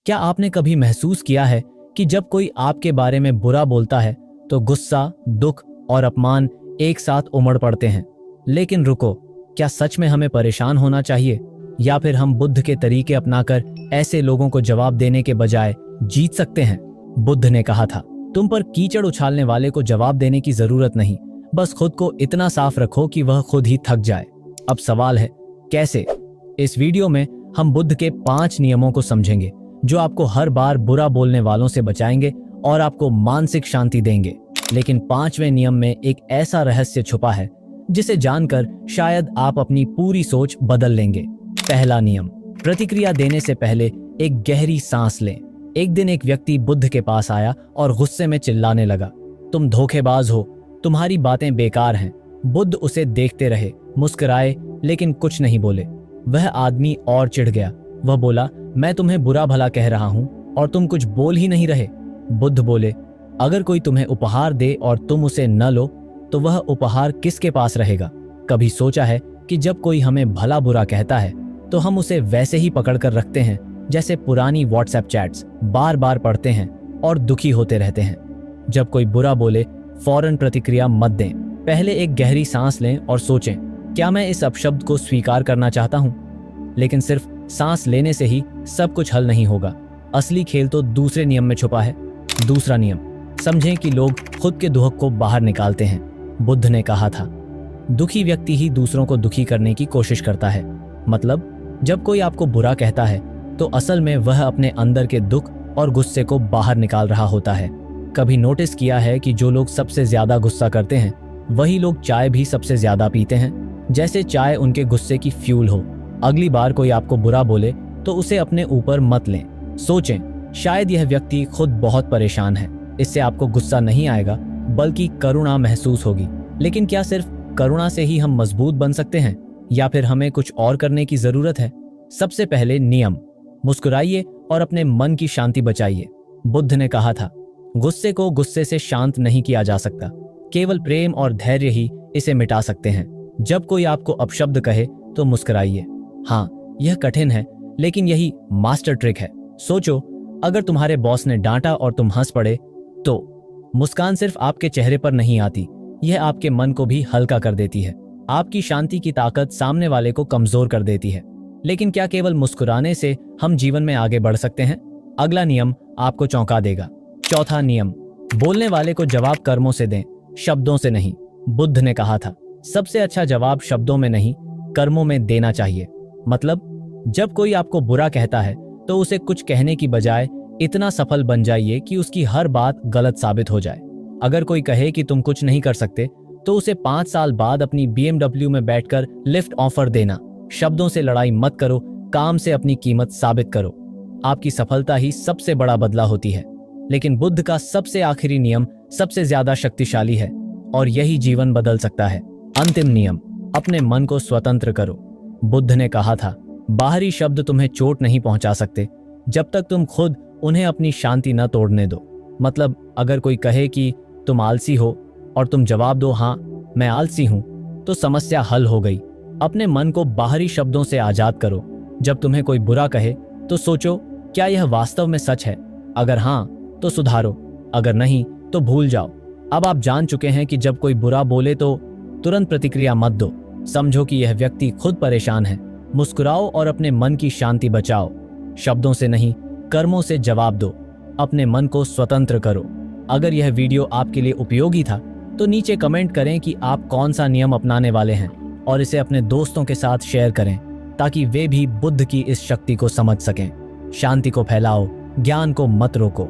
क्या आपने कभी महसूस किया है कि जब कोई आपके बारे में बुरा बोलता है तो गुस्सा, दुख और अपमान एक साथ उमड़ पड़ते हैं? लेकिन रुको, क्या सच में हमें परेशान होना चाहिए, या फिर हम बुद्ध के तरीके अपनाकर ऐसे लोगों को जवाब देने के बजाय जीत सकते हैं? बुद्ध ने कहा था, तुम पर कीचड़ उछालने वाले को जवाब देने की जरूरत नहीं, बस खुद को इतना साफ रखो कि वह खुद ही थक जाए। अब सवाल है, कैसे? इस वीडियो में हम बुद्ध के 5 नियमों को समझेंगे जो आपको हर बार बुरा बोलने वालों से बचाएंगे और आपको मानसिक शांति देंगे। लेकिन 5वें नियम में एक ऐसा रहस्य छुपा है जिसे जानकर शायद आप अपनी पूरी सोच बदल लेंगे। पहला नियम, प्रतिक्रिया देने से पहले एक गहरी सांस लें। एक दिन एक व्यक्ति बुद्ध के पास आया और गुस्से में चिल्लाने लगा, तुम धोखेबाज हो, तुम्हारी बातें बेकार हैं। बुद्ध उसे देखते रहे, मुस्कुराए, लेकिन कुछ नहीं बोले। वह आदमी और चिढ़ गया। वह बोला, मैं तुम्हें बुरा भला कह रहा हूं और तुम कुछ बोल ही नहीं रहे। बुद्ध बोले, अगर कोई तुम्हें उपहार दे और तुम उसे न लो तो वह उपहार किसके पास रहेगा? कभी सोचा है कि जब कोई हमें भला बुरा कहता है तो हम उसे वैसे ही पकड़ कर रखते हैं जैसे पुरानी व्हाट्सएप चैट्स, बार बार पढ़ते हैं और दुखी होते रहते हैं। जब कोई बुरा बोले फौरन प्रतिक्रिया मत दें। पहले एक गहरी सांस लें और सोचें, क्या मैं इस अपशब्द को स्वीकार करना चाहता हूं? लेकिन सिर्फ सांस लेने से ही सब कुछ हल नहीं होगा। असली खेल तो दूसरे नियम में छुपा है। दूसरा नियम, समझें कि लोग खुद के दुख को बाहर निकालते हैं। बुद्ध ने कहा था, दुखी व्यक्ति ही दूसरों को दुखी करने की कोशिश करता है। मतलब जब कोई आपको बुरा कहता है तो असल में वह अपने अंदर के दुख और गुस्से को बाहर निकाल रहा होता है। कभी नोटिस किया है कि जो लोग सबसे ज्यादा गुस्सा करते हैं वही लोग चाय भी सबसे ज्यादा पीते हैं, जैसे चाय उनके गुस्से की फ्यूल हो। अगली बार कोई आपको बुरा बोले तो उसे अपने ऊपर मत लें। सोचें, शायद यह व्यक्ति खुद बहुत परेशान है। इससे आपको गुस्सा नहीं आएगा बल्कि करुणा महसूस होगी। लेकिन क्या सिर्फ करुणा से ही हम मजबूत बन सकते हैं, या फिर हमें कुछ और करने की जरूरत है? सबसे पहले नियम, मुस्कुराइए और अपने मन की शांति बचाइए। बुद्ध ने कहा था, गुस्से को गुस्से से शांत नहीं किया जा सकता, केवल प्रेम और धैर्य ही इसे मिटा सकते हैं। जब कोई आपको अपशब्द कहे तो मुस्कुराइए। हाँ, यह कठिन है लेकिन यही मास्टर ट्रिक है। सोचो, अगर तुम्हारे बॉस ने डांटा और तुम हंस पड़े तो मुस्कान सिर्फ आपके चेहरे पर नहीं आती, यह आपके मन को भी हल्का कर देती है। आपकी शांति की ताकत सामने वाले को कमजोर कर देती है। लेकिन क्या केवल मुस्कुराने से हम जीवन में आगे बढ़ सकते हैं? अगला नियम आपको चौंका देगा। चौथा नियम, बोलने वाले को जवाब कर्मों से दें, शब्दों से नहीं। बुद्ध ने कहा था, सबसे अच्छा जवाब शब्दों में नहीं, कर्मों में देना चाहिए। मतलब जब कोई आपको बुरा कहता है तो उसे कुछ कहने की बजाय इतना सफल बन जाइए कि उसकी हर बात गलत साबित हो जाए। अगर कोई कहे कि तुम कुछ नहीं कर सकते तो उसे 5 साल बाद अपनी BMW में बैठकर लिफ्ट ऑफर देना। शब्दों से लड़ाई मत करो, काम से अपनी कीमत साबित करो। आपकी सफलता ही सबसे बड़ा बदला होती है। लेकिन बुद्ध का सबसे आखिरी नियम सबसे ज्यादा शक्तिशाली है और यही जीवन बदल सकता है। अंतिम नियम, अपने मन को स्वतंत्र करो। बुद्ध ने कहा था, बाहरी शब्द तुम्हें चोट नहीं पहुंचा सकते जब तक तुम खुद उन्हें अपनी शांति न तोड़ने दो। मतलब अगर कोई कहे कि तुम आलसी हो और तुम जवाब दो, हाँ मैं आलसी हूं, तो समस्या हल हो गई। अपने मन को बाहरी शब्दों से आजाद करो। जब तुम्हें कोई बुरा कहे तो सोचो, क्या यह वास्तव में सच है? अगर हाँ तो सुधारो, अगर नहीं तो भूल जाओ। अब आप जान चुके हैं कि जब कोई बुरा बोले तो तुरंत प्रतिक्रिया मत दो। समझो कि यह व्यक्ति खुद परेशान है। मुस्कुराओ और अपने मन की शांति बचाओ। शब्दों से नहीं, कर्मों से जवाब दो। अपने मन को स्वतंत्र करो। अगर यह वीडियो आपके लिए उपयोगी था तो नीचे कमेंट करें कि आप कौन सा नियम अपनाने वाले हैं और इसे अपने दोस्तों के साथ शेयर करें ताकि वे भी बुद्ध की इस शक्ति को समझ सकें। शांति को फैलाओ, ज्ञान को मत रोको।